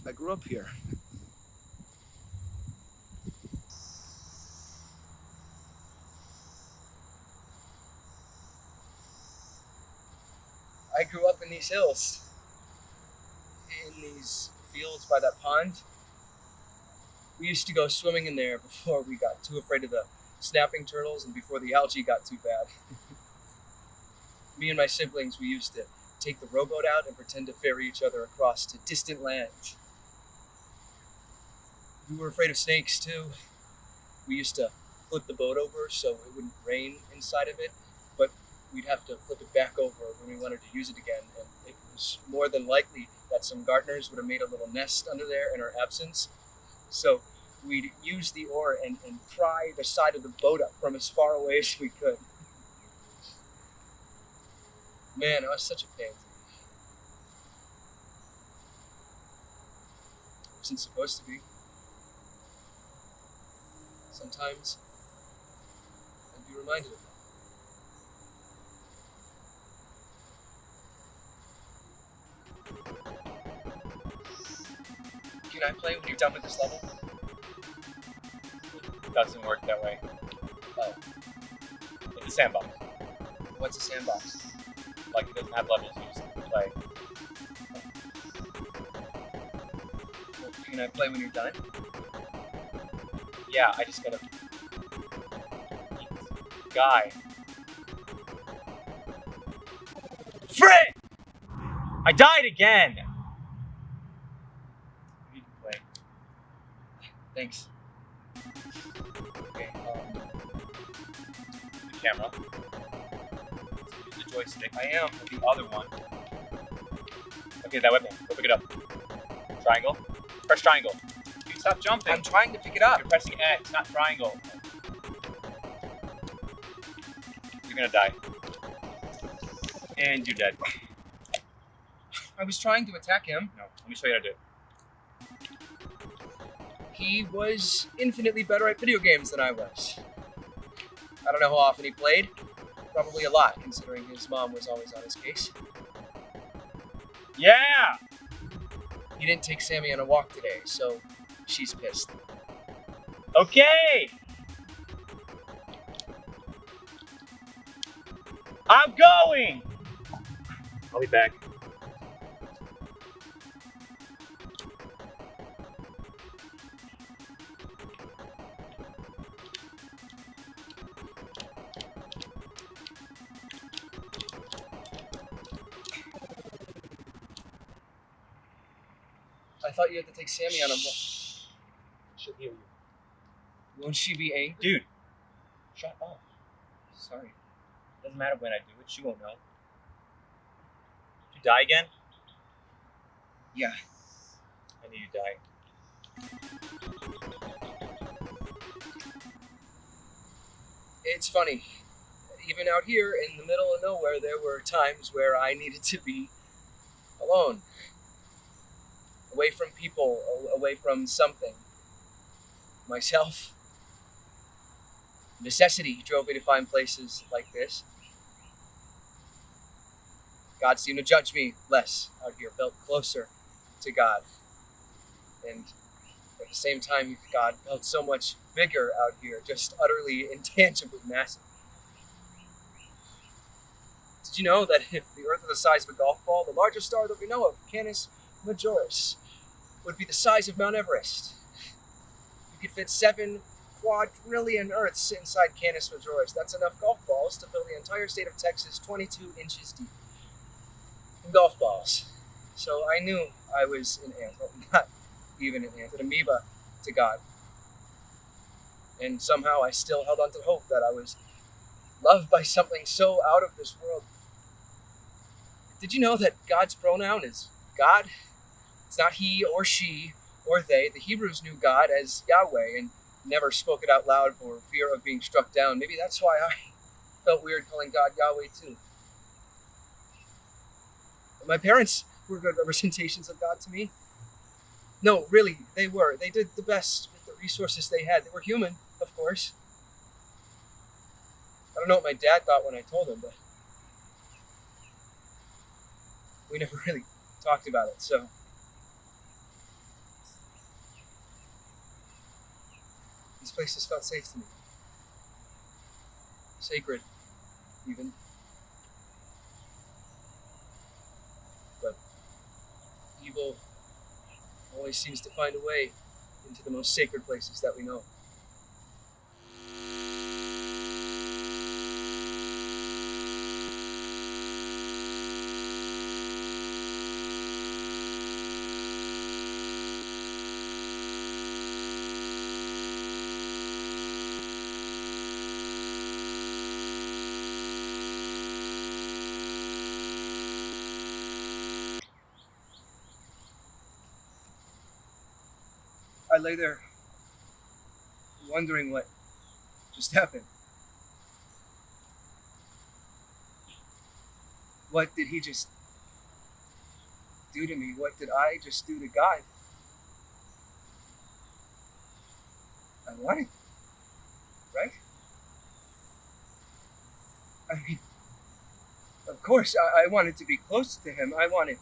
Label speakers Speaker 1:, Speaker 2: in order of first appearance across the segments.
Speaker 1: I grew up here. I grew up in these hills, in these fields by that pond. We used to go swimming in there before we got too afraid of the snapping turtles and before the algae got too bad. Me and my siblings, we used to take the rowboat out and pretend to ferry each other across to distant lands. We were afraid of snakes too. We used to flip the boat over so it wouldn't rain inside of it, but we'd have to flip it back over when we wanted to use it again, and it was more than likely that some gardeners would have made a little nest under there in our absence. So we'd use the oar and pry the side of the boat up from as far away as we could. Man, I was such a pansy. I wasn't supposed to be. Sometimes I'd be reminded of that. Can I play when you're done with this level?
Speaker 2: It doesn't work that way.
Speaker 1: Oh.
Speaker 2: It's a sandbox.
Speaker 1: What's a sandbox?
Speaker 2: Like, it doesn't have levels you just play.
Speaker 1: Well, can I play when you're done?
Speaker 2: Yeah, I just gotta beat this guy. Frick! I died again! You can play.
Speaker 1: Thanks. Okay,
Speaker 2: The camera. Use the joystick.
Speaker 1: I am.
Speaker 2: The other one. Okay, that weapon. Go pick it up. Triangle. Press triangle. Dude, stop jumping.
Speaker 1: I'm trying to pick it up.
Speaker 2: You're pressing X, not triangle. You're gonna die. And you're dead.
Speaker 1: I was trying to attack him.
Speaker 2: No, let me show you how to do it.
Speaker 1: He was infinitely better at video games than I was. I don't know how often he played. Probably a lot, considering his mom was always on his case.
Speaker 2: Yeah!
Speaker 1: He didn't take Sammy on a walk today, so she's pissed.
Speaker 2: Okay! I'm going! I'll be back.
Speaker 1: I thought you had to take Sammy on a walk.
Speaker 2: She'll heal you.
Speaker 1: Won't she be angry?
Speaker 2: Dude, shut up.
Speaker 1: Sorry.
Speaker 2: Doesn't matter when I do it, she won't know. Did you die again?
Speaker 1: Yeah.
Speaker 2: I knew you died.
Speaker 1: It's funny. Even out here in the middle of nowhere, there were times where I needed to be alone. Away from people, away from something. Myself. Necessity drove me to find places like this. God seemed to judge me less out here, felt closer to God. And at the same time, God felt so much bigger out here, just utterly intangibly massive. Did you know that if the Earth were the size of a golf ball, the largest star that we know of, Canis Majoris, would be the size of Mount Everest? You could fit 7 quadrillion Earths inside Canis Majoris. That's enough golf balls to fill the entire state of Texas 22 inches deep. In golf balls. So I knew I was an ant, well, not even an ant, an amoeba to God. And somehow I still held on to hope that I was loved by something so out of this world. Did you know that God's pronoun is God? It's not he or she or they. The Hebrews knew God as Yahweh and never spoke it out loud for fear of being struck down. Maybe that's why I felt weird calling God Yahweh too. But my parents were good representations of God to me. No, really, they were. They did the best with the resources they had. They were human, of course. I don't know what my dad thought when I told him, but we never really talked about it, so These places felt safe to me. Sacred, even. But evil always seems to find a way into the most sacred places that we know. I lay there wondering what just happened. What did he just do to me? What did I just do to God? I wanted, right? I mean, of course, I wanted to be close to him. I wanted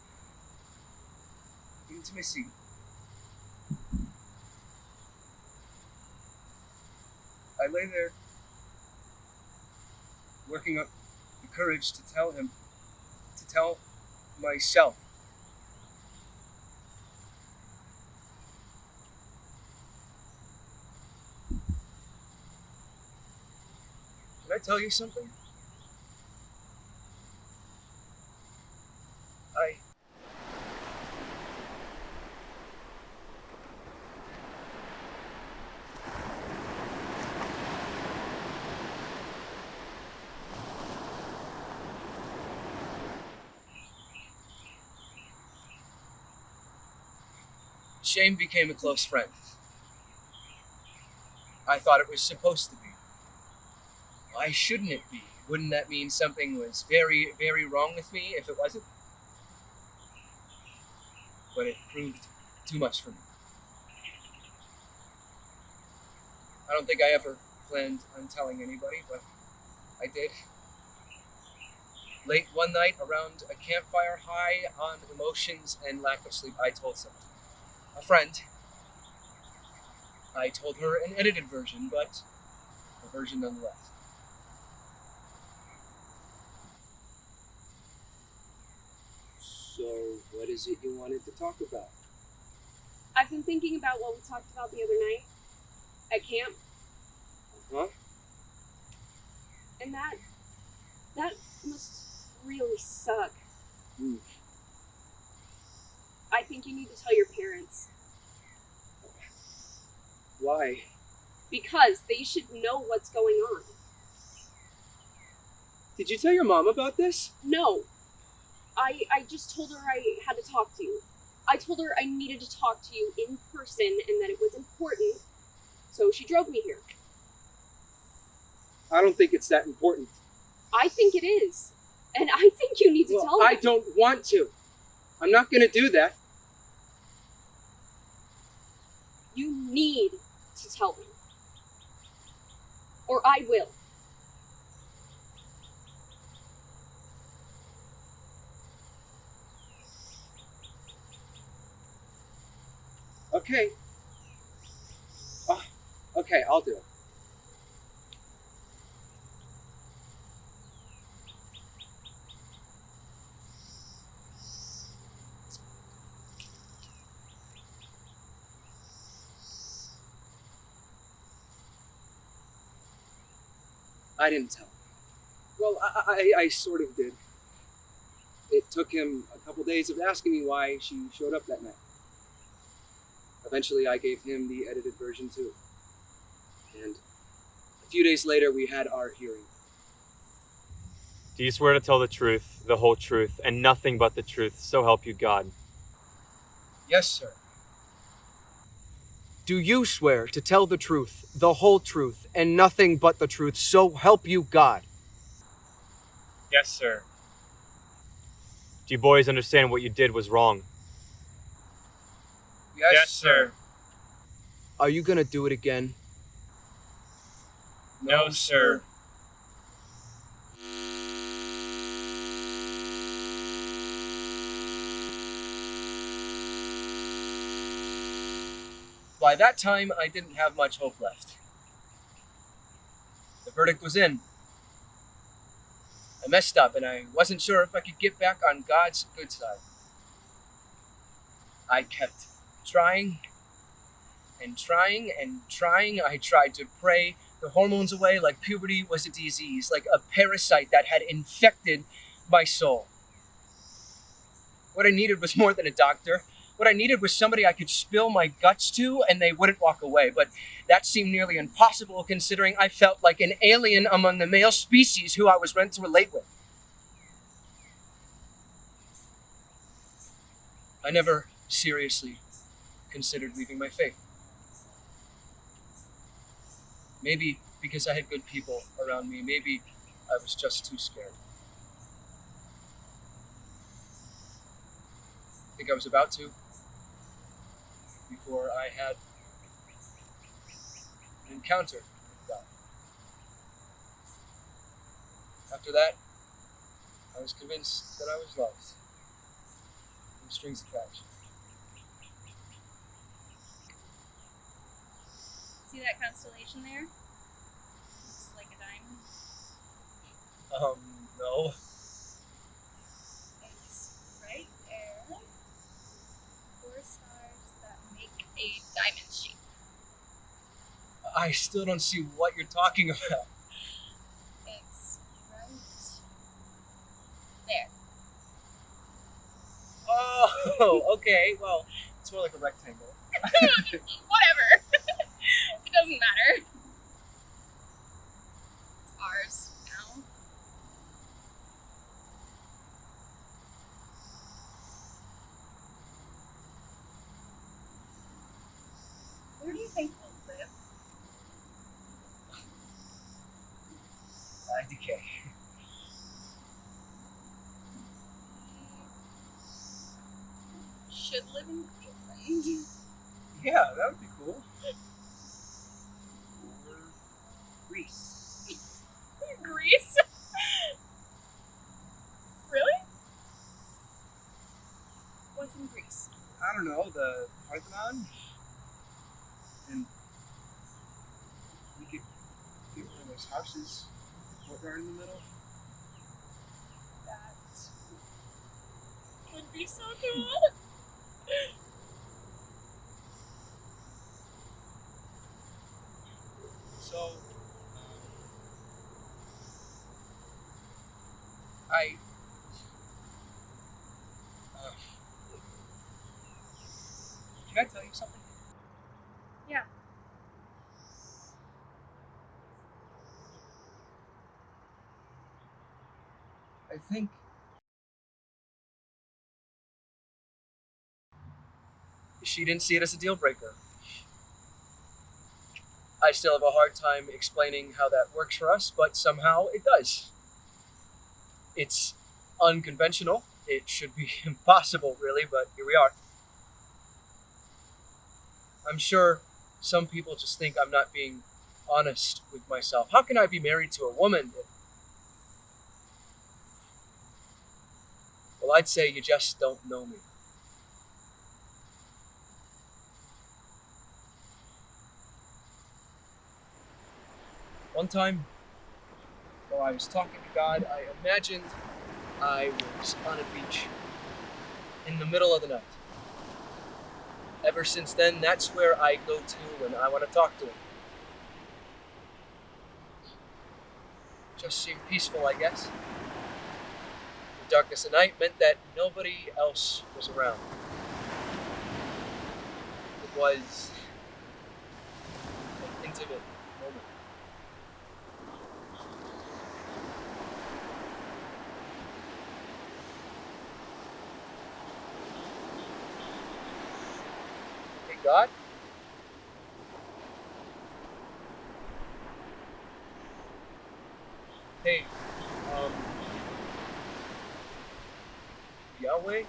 Speaker 1: intimacy. I lay there, working up the courage to tell him, to tell myself. Can I tell you something? Shame became a close friend. I thought it was supposed to be. Why shouldn't it be? Wouldn't that mean something was very, very wrong with me if it wasn't? But it proved too much for me. I don't think I ever planned on telling anybody, but I did. Late one night, around a campfire, high on emotions and lack of sleep, I told someone. A friend. I told her an edited version, but a version nonetheless. So, what is it you wanted to talk about?
Speaker 3: I've been thinking about what we talked about the other night at camp.
Speaker 1: Huh?
Speaker 3: And that must really suck. I think you need to tell your parents.
Speaker 1: Why?
Speaker 3: Because they should know what's going on.
Speaker 1: Did you tell your mom about this?
Speaker 3: No. I just told her I had to talk to you. I told her I needed to talk to you in person and that it was important, so she drove me here.
Speaker 1: I don't think it's that important.
Speaker 3: I think it is. And I think you need to tell them.
Speaker 1: I don't want to. I'm not going to do that.
Speaker 3: You need to tell them. Or I will.
Speaker 1: Okay. Oh, okay, I'll do it. I didn't tell him. Well, I sort of did. It took him a couple days of asking me why she showed up that night. Eventually, I gave him the edited version too. And a few days later, we had our hearing.
Speaker 4: Do you swear to tell the truth, the whole truth, and nothing but the truth, so help you God?
Speaker 1: Yes, sir. Do you swear to tell the truth, the whole truth, and nothing but the truth, so help you God?
Speaker 2: Yes, sir.
Speaker 4: Do you boys understand what you did was wrong?
Speaker 2: Yes, sir.
Speaker 1: Are you gonna do it again?
Speaker 2: No, sir.
Speaker 1: By that time, I didn't have much hope left. verdict was in. I messed up, and I wasn't sure if I could get back on God's good side. I kept trying and trying and trying. I tried to pray the hormones away like puberty was a disease, like a parasite that had infected my soul. What I needed was more than a doctor. What I needed was somebody I could spill my guts to and they wouldn't walk away. But that seemed nearly impossible considering I felt like an alien among the male species who I was meant to relate with. I never seriously considered leaving my faith. Maybe because I had good people around me. Maybe I was just too scared. I think I was about to before I had an encounter with God. After that, I was convinced that I was loved. No strings attached.
Speaker 5: See that constellation there? Looks like a diamond.
Speaker 1: No.
Speaker 5: It's right there. 4 stars that make a diamond shape.
Speaker 1: I still don't see what you're talking about.
Speaker 5: It's right there.
Speaker 1: Oh, okay. Well, it's more like a rectangle.
Speaker 5: Whatever. It doesn't matter. It's ours now. Where do you think we'll live?
Speaker 1: IDK.
Speaker 5: We should live in Cleveland.
Speaker 1: Yeah, that would be cool. Or Greece.
Speaker 5: Greece? Really? What's in Greece?
Speaker 1: I don't know, the Parthenon? And we could get one of those houses, courtyard in the middle.
Speaker 5: That would be so cool.
Speaker 1: So, can I tell you something?
Speaker 5: Yeah.
Speaker 1: I think she didn't see it as a deal breaker. I still have a hard time explaining how that works for us, but somehow it does. It's unconventional. It should be impossible, really, but here we are. I'm sure some people just think I'm not being honest with myself. How can I be married to a woman? Well, I'd say you just don't know me. One time, while I was talking to God, I imagined I was on a beach in the middle of the night. Ever since then, that's where I go to when I want to talk to him. Just seemed peaceful, I guess. The darkness of night meant that nobody else was around. It was an intimate moment. Hey, God? Hey, Yahweh?